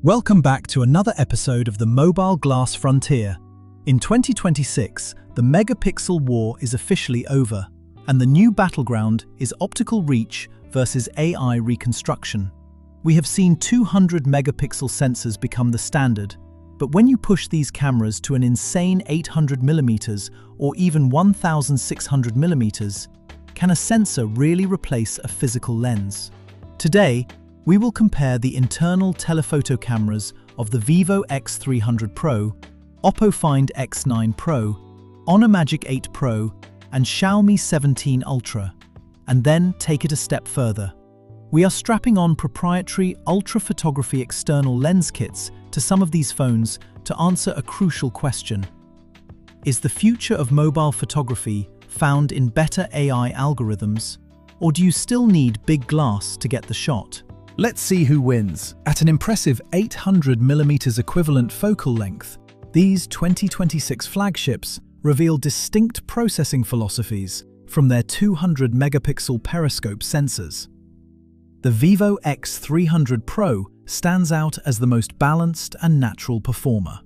Welcome back to another episode of the Mobile Glass Frontier. In 2026, the megapixel war is officially over, and the new battleground is optical reach versus AI reconstruction. We have seen 200 megapixel sensors become the standard, but when you push these cameras to an insane 800mm or even 1600mm, can a sensor really replace a physical lens? Today, we will compare the internal telephoto cameras of the Vivo X300 Pro, Oppo Find X9 Pro, Honor Magic 8 Pro, and Xiaomi 17 Ultra, and then take it a step further. We are strapping on proprietary ultra photography external lens kits to some of these phones to answer a crucial question. Is the future of mobile photography found in better AI algorithms, or do you still need big glass to get the shot? Let's see who wins. At an impressive 800mm equivalent focal length, these 2026 flagships reveal distinct processing philosophies from their 200 megapixel periscope sensors. The Vivo X300 Pro stands out as the most balanced and natural performer.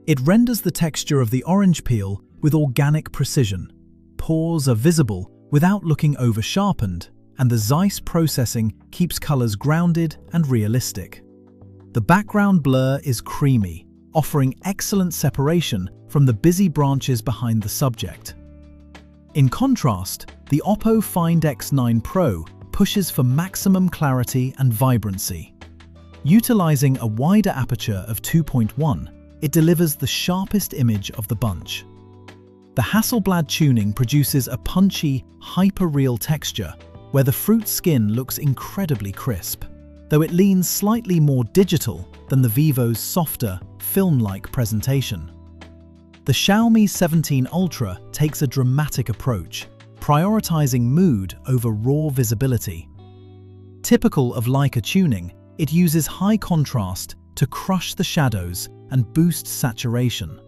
It renders the texture of the orange peel with organic precision. Pores are visible without looking over-sharpened, and the Zeiss processing keeps colors grounded and realistic. The background blur is creamy, offering excellent separation from the busy branches behind the subject. In contrast, the Oppo Find X9 Pro pushes for maximum clarity and vibrancy. Utilizing a wider aperture of 2.1, it delivers the sharpest image of the bunch. The Hasselblad tuning produces a punchy, hyper-real texture where the fruit skin looks incredibly crisp, though it leans slightly more digital than the Vivo's softer, film-like presentation. The Xiaomi 17 Ultra takes a dramatic approach, prioritizing mood over raw visibility. Typical of Leica tuning, it uses high contrast to crush the shadows and boost saturation.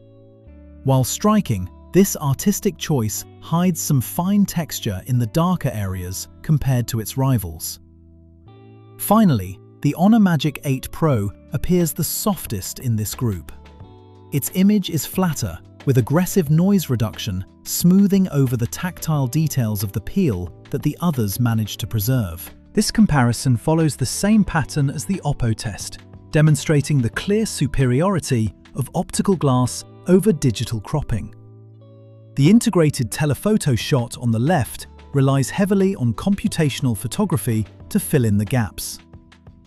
While striking, this artistic choice hides some fine texture in the darker areas compared to its rivals. Finally, the Honor Magic 8 Pro appears the softest in this group. Its image is flatter, with aggressive noise reduction smoothing over the tactile details of the peel that the others managed to preserve. This comparison follows the same pattern as the Oppo test, demonstrating the clear superiority of optical glass over digital cropping. The integrated telephoto shot on the left relies heavily on computational photography to fill in the gaps.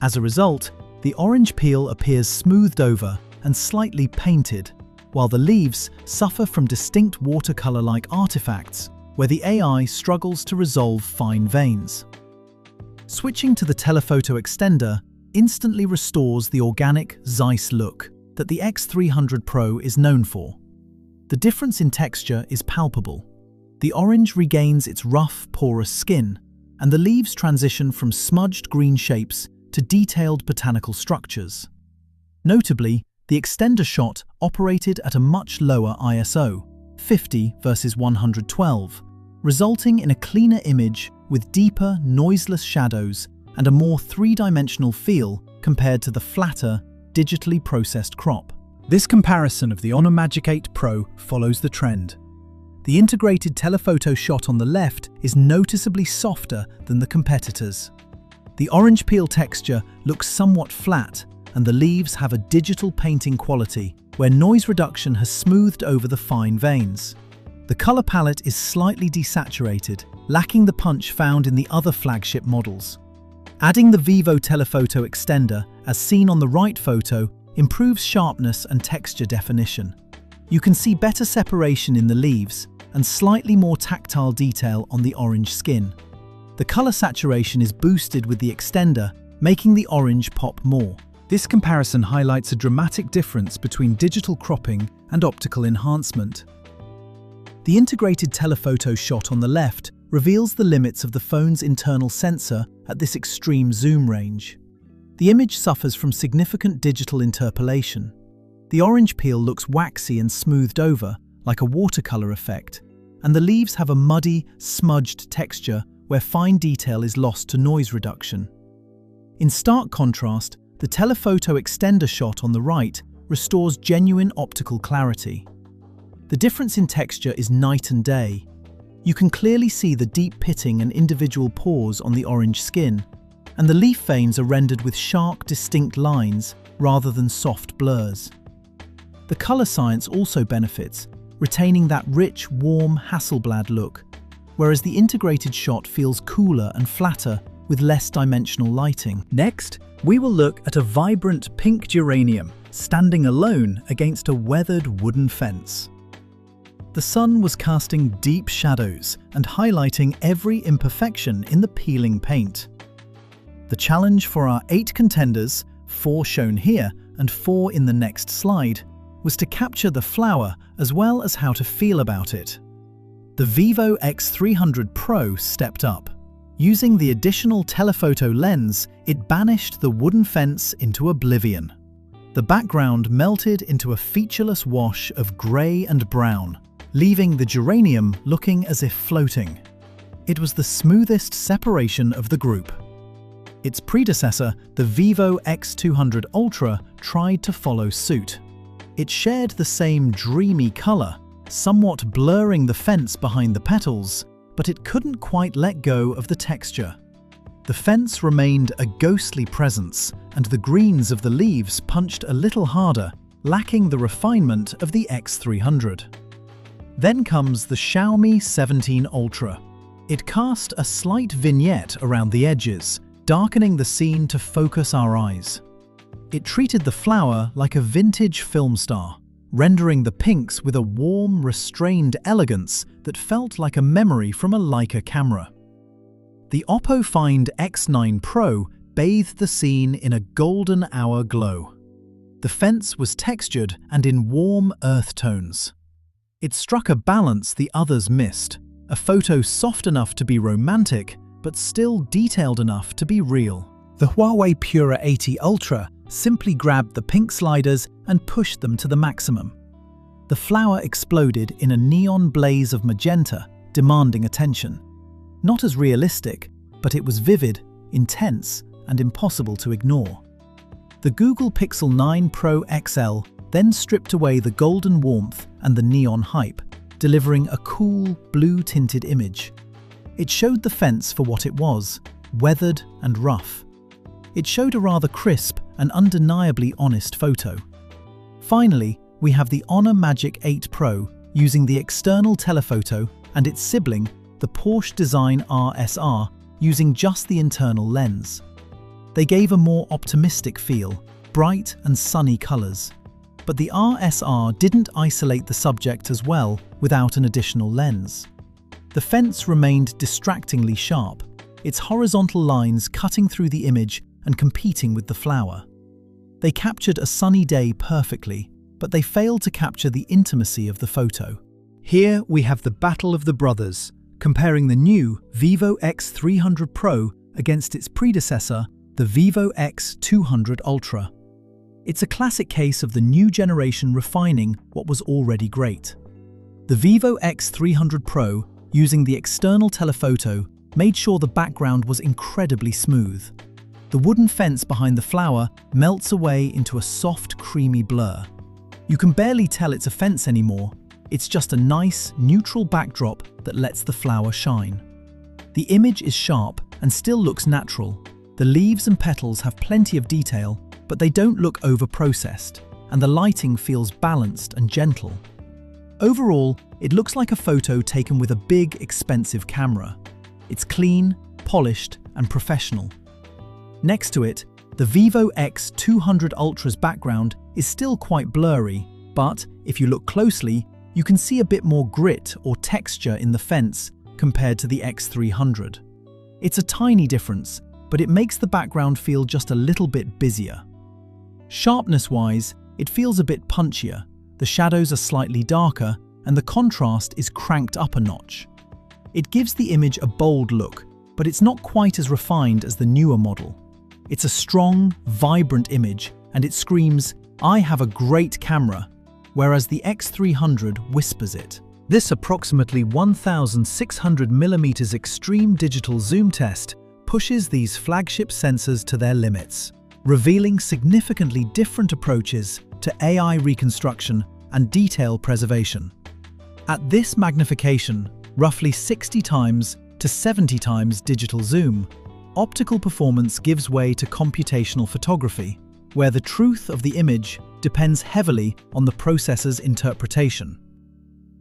As a result, the orange peel appears smoothed over and slightly painted, while the leaves suffer from distinct watercolor-like artifacts where the AI struggles to resolve fine veins. Switching to the telephoto extender instantly restores the organic Zeiss look that the X300 Pro is known for. The difference in texture is palpable. The orange regains its rough, porous skin, and the leaves transition from smudged green shapes to detailed botanical structures. Notably, the extender shot operated at a much lower ISO, 50 versus 112, resulting in a cleaner image with deeper, noiseless shadows and a more three-dimensional feel compared to the flatter, digitally processed crop. This comparison of the Honor Magic 8 Pro follows the trend. The integrated telephoto shot on the left is noticeably softer than the competitors. The orange peel texture looks somewhat flat, and the leaves have a digital painting quality where noise reduction has smoothed over the fine veins. The color palette is slightly desaturated, lacking the punch found in the other flagship models. Adding the Vivo telephoto extender, as seen on the right photo, improves sharpness and texture definition. You can see better separation in the leaves and slightly more tactile detail on the orange skin. The color saturation is boosted with the extender, making the orange pop more. This comparison highlights a dramatic difference between digital cropping and optical enhancement. The integrated telephoto shot on the left reveals the limits of the phone's internal sensor at this extreme zoom range. The image suffers from significant digital interpolation. The orange peel looks waxy and smoothed over, like a watercolor effect, and the leaves have a muddy, smudged texture where fine detail is lost to noise reduction. In stark contrast, the The telephoto extender shot on the right restores genuine optical clarity. The difference in texture is night and day. You can clearly see the deep pitting and individual pores on the orange skin, and the leaf veins are rendered with sharp, distinct lines rather than soft blurs. The color science also benefits, retaining that rich, warm Hasselblad look, whereas the integrated shot feels cooler and flatter with less dimensional lighting. Next, we will look at a vibrant pink geranium standing alone against a weathered wooden fence. The sun was casting deep shadows and highlighting every imperfection in the peeling paint. The challenge for our 8 contenders, 4 shown here and 4 in the next slide, was to capture the flower as well as how to feel about it. The Vivo X300 Pro stepped up. Using the additional telephoto lens, it banished the wooden fence into oblivion. The background melted into a featureless wash of grey and brown, leaving the geranium looking as if floating. It was the smoothest separation of the group. Its predecessor, the Vivo X200 Ultra, tried to follow suit. It shared the same dreamy colour, somewhat blurring the fence behind the petals, but it couldn't quite let go of the texture. The fence remained a ghostly presence, and the greens of the leaves punched a little harder, lacking the refinement of the X300. Then comes the Xiaomi 17 Ultra. It cast a slight vignette around the edges, darkening the scene to focus our eyes. It treated the flower like a vintage film star, rendering the pinks with a warm, restrained elegance that felt like a memory from a Leica camera. The Oppo Find X9 Pro bathed the scene in a golden hour glow. The fence was textured and in warm earth tones. It struck a balance the others missed, a photo soft enough to be romantic, but still detailed enough to be real. The Huawei Pura80 Ultra simply grabbed the pink sliders and pushed them to the maximum. The flower exploded in a neon blaze of magenta, demanding attention. Not as realistic, but it was vivid, intense, and impossible to ignore. The Google Pixel 9 Pro XL then stripped away the golden warmth and the neon hype, delivering a cool, blue-tinted image. It showed the fence for what it was, weathered and rough. It showed a rather crisp and undeniably honest photo. Finally, we have the Honor Magic 8 Pro using the external telephoto and its sibling, the Porsche Design RSR, using just the internal lens. They gave a more optimistic feel, bright and sunny colors. But the RSR didn't isolate the subject as well without an additional lens. The fence remained distractingly sharp, its horizontal lines cutting through the image and competing with the flower. They captured a sunny day perfectly, but they failed to capture the intimacy of the photo. Here we have the battle of the brothers, comparing the new Vivo X300 Pro against its predecessor, the Vivo X200 Ultra. It's a classic case of the new generation refining what was already great. The Vivo X300 Pro, using the external telephoto, made sure the background was incredibly smooth. The wooden fence behind the flower melts away into a soft, creamy blur. You can barely tell it's a fence anymore. It's just a nice, neutral backdrop that lets the flower shine. The image is sharp and still looks natural. The leaves and petals have plenty of detail, but they don't look over-processed, and the lighting feels balanced and gentle. Overall, it looks like a photo taken with a big, expensive camera. It's clean, polished, and professional. Next to it, the Vivo X200 Ultra's background is still quite blurry, but if you look closely, you can see a bit more grit or texture in the fence compared to the X300. It's a tiny difference, but it makes the background feel just a little bit busier. Sharpness-wise, it feels a bit punchier, the shadows are slightly darker, and the contrast is cranked up a notch. It gives the image a bold look, but it's not quite as refined as the newer model. It's a strong, vibrant image, and it screams, "I have a great camera," whereas the X300 whispers it. This approximately 1600mm extreme digital zoom test pushes these flagship sensors to their limits. revealing significantly different approaches to AI reconstruction and detail preservation. At this magnification, roughly 60 times to 70 times digital zoom, optical performance gives way to computational photography, where the truth of the image depends heavily on the processor's interpretation.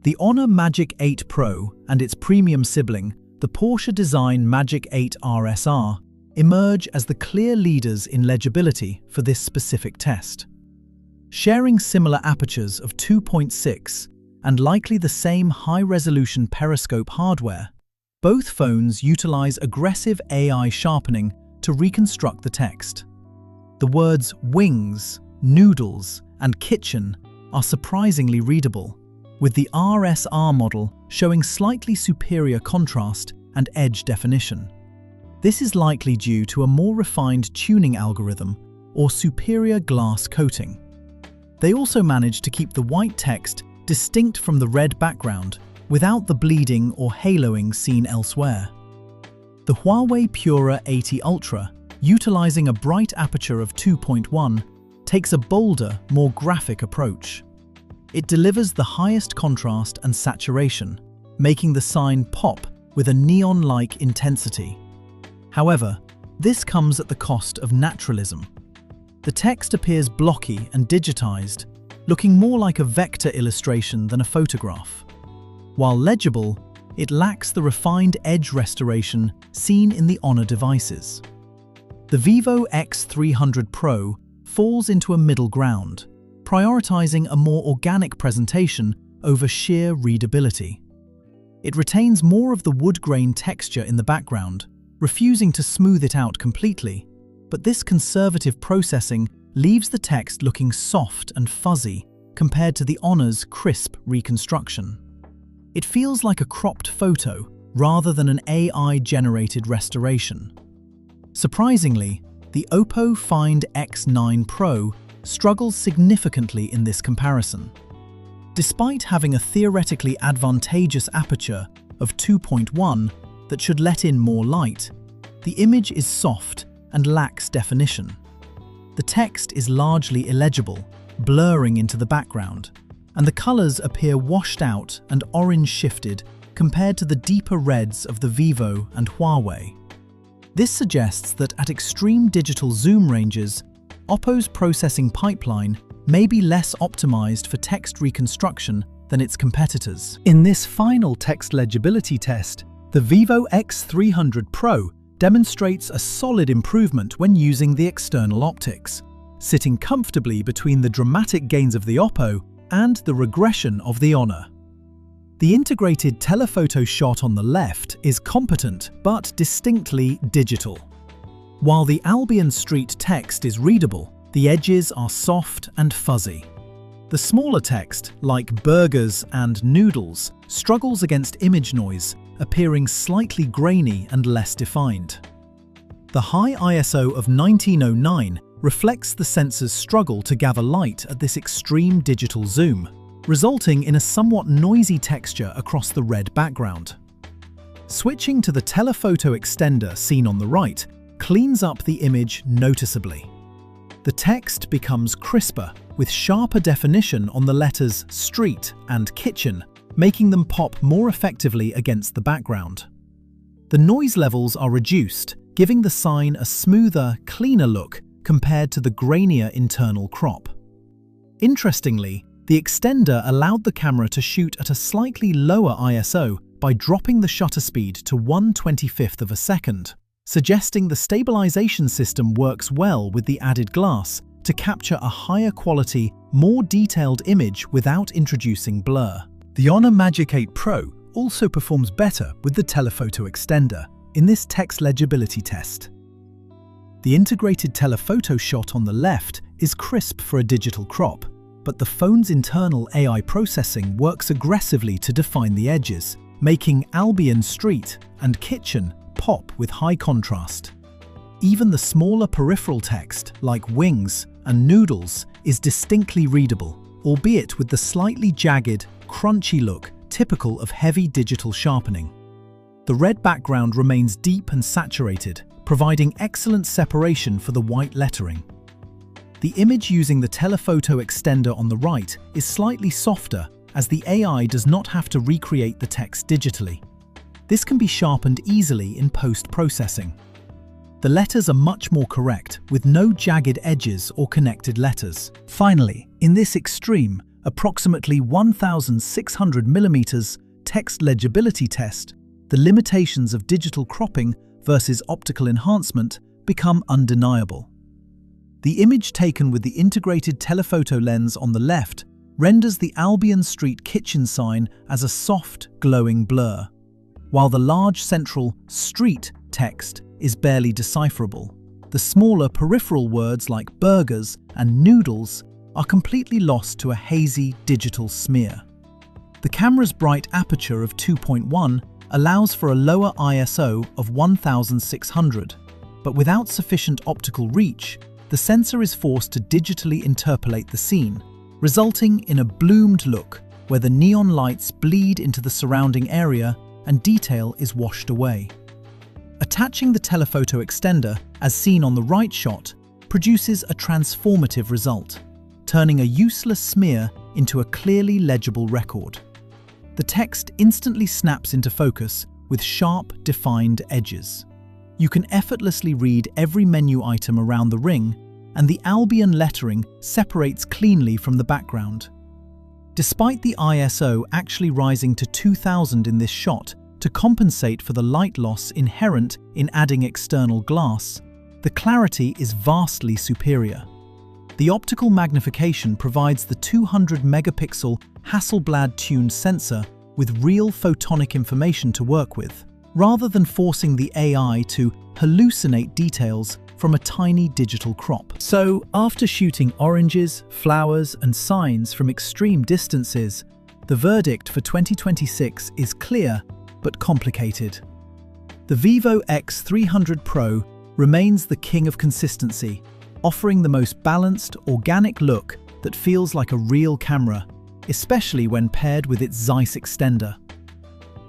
The Honor Magic 8 Pro and its premium sibling, the Porsche design Magic 8 RSR, emerge as the clear leaders in legibility for this specific test. Sharing similar apertures of 2.6 and likely the same high-resolution periscope hardware, both phones utilize aggressive AI sharpening to reconstruct the text. The words wings, noodles, and kitchen are surprisingly readable, with the RSR model showing slightly superior contrast and edge definition. This is likely due to a more refined tuning algorithm or superior glass coating. They also managed to keep the white text distinct from the red background without the bleeding or haloing seen elsewhere. The Huawei Pura80 Ultra, utilizing a bright aperture of 2.1, takes a bolder, more graphic approach. It delivers the highest contrast and saturation, making the sign pop with a neon-like intensity. However, this comes at the cost of naturalism. The text appears blocky and digitized, looking more like a vector illustration than a photograph. While legible, it lacks the refined edge restoration seen in the Honor devices. The Vivo X300 Pro falls into a middle ground, prioritizing a more organic presentation over sheer readability. It retains more of the wood grain texture in the background, refusing to smooth it out completely, but this conservative processing leaves the text looking soft and fuzzy compared to the Honor's crisp reconstruction. It feels like a cropped photo rather than an AI-generated restoration. Surprisingly, the Oppo Find X9 Pro struggles significantly in this comparison. Despite having a theoretically advantageous aperture of 2.1 that should let in more light, the image is soft and lacks definition. The text is largely illegible, blurring into the background, and the colors appear washed out and orange-shifted compared to the deeper reds of the Vivo and Huawei. This suggests that at extreme digital zoom ranges, Oppo's processing pipeline may be less optimized for text reconstruction than its competitors. In this final text legibility test, the Vivo X300 Pro demonstrates a solid improvement when using the external optics, sitting comfortably between the dramatic gains of the Oppo and the regression of the Honor. The integrated telephoto shot on the left is competent but distinctly digital. While the Albion Street text is readable, the edges are soft and fuzzy. The smaller text, like burgers and noodles, struggles against image noise, appearing slightly grainy and less defined. The high ISO of 1909 reflects the sensor's struggle to gather light at this extreme digital zoom, resulting in a somewhat noisy texture across the red background. Switching to the telephoto extender seen on the right cleans up the image noticeably. The text becomes crisper, with sharper definition on the letters street and kitchen, making them pop more effectively against the background. The noise levels are reduced, giving the sign a smoother, cleaner look compared to the grainier internal crop. Interestingly, the extender allowed the camera to shoot at a slightly lower ISO by dropping the shutter speed to 1/25th of a second, suggesting the stabilization system works well with the added glass to capture a higher quality, more detailed image without introducing blur. The Honor Magic 8 Pro also performs better with the telephoto extender in this text legibility test. The integrated telephoto shot on the left is crisp for a digital crop, but the phone's internal AI processing works aggressively to define the edges, making Albion Street and Kitchen pop with high contrast. Even the smaller peripheral text, like wings and noodles, is distinctly readable, albeit with the slightly jagged, crunchy look typical of heavy digital sharpening. The red background remains deep and saturated, providing excellent separation for the white lettering. The image using the telephoto extender on the right is slightly softer, as the AI does not have to recreate the text digitally. This can be sharpened easily in post-processing. The letters are much more correct, with no jagged edges or connected letters. Finally, in this extreme, approximately 1600mm text legibility test, the limitations of digital cropping versus optical enhancement become undeniable. The image taken with the integrated telephoto lens on the left renders the Albion Street kitchen sign as a soft, glowing blur, while the large central "street" text is barely decipherable. The smaller peripheral words like burgers and noodles are completely lost to a hazy digital smear. The camera's bright aperture of 2.1 allows for a lower ISO of 1600, but without sufficient optical reach, the sensor is forced to digitally interpolate the scene, resulting in a bloomed look where the neon lights bleed into the surrounding area and detail is washed away. Attaching the telephoto extender, as seen on the right shot, produces a transformative result, turning a useless smear into a clearly legible record. The text instantly snaps into focus with sharp, defined edges. You can effortlessly read every menu item around the ring, and the Albion lettering separates cleanly from the background. Despite the ISO actually rising to 2000 in this shot to compensate for the light loss inherent in adding external glass, the clarity is vastly superior. The optical magnification provides the 200-megapixel Hasselblad-tuned sensor with real photonic information to work with, rather than forcing the AI to hallucinate details from a tiny digital crop. So, after shooting oranges, flowers, and signs from extreme distances, the verdict for 2026 is clear but complicated. The Vivo X300 Pro remains the king of consistency, offering the most balanced, organic look that feels like a real camera, especially when paired with its Zeiss extender.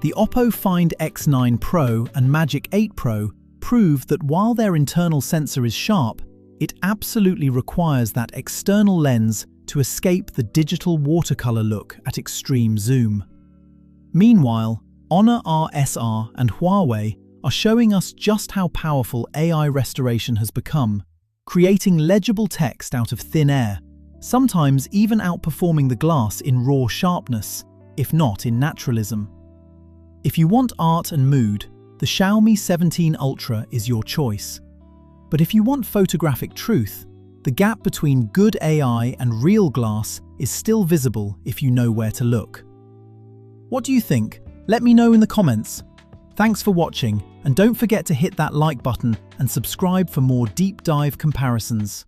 The Oppo Find X9 Pro and Magic 8 Pro prove that while their internal sensor is sharp, it absolutely requires that external lens to escape the digital watercolor look at extreme zoom. Meanwhile, Honor RSR and Huawei are showing us just how powerful AI restoration has become, creating legible text out of thin air, sometimes even outperforming the glass in raw sharpness, if not in naturalism. If you want art and mood, the Xiaomi 17 Ultra is your choice. But if you want photographic truth, the gap between good AI and real glass is still visible if you know where to look. What do you think? Let me know in the comments. Thanks for watching, and don't forget to hit that like button and subscribe for more deep dive comparisons.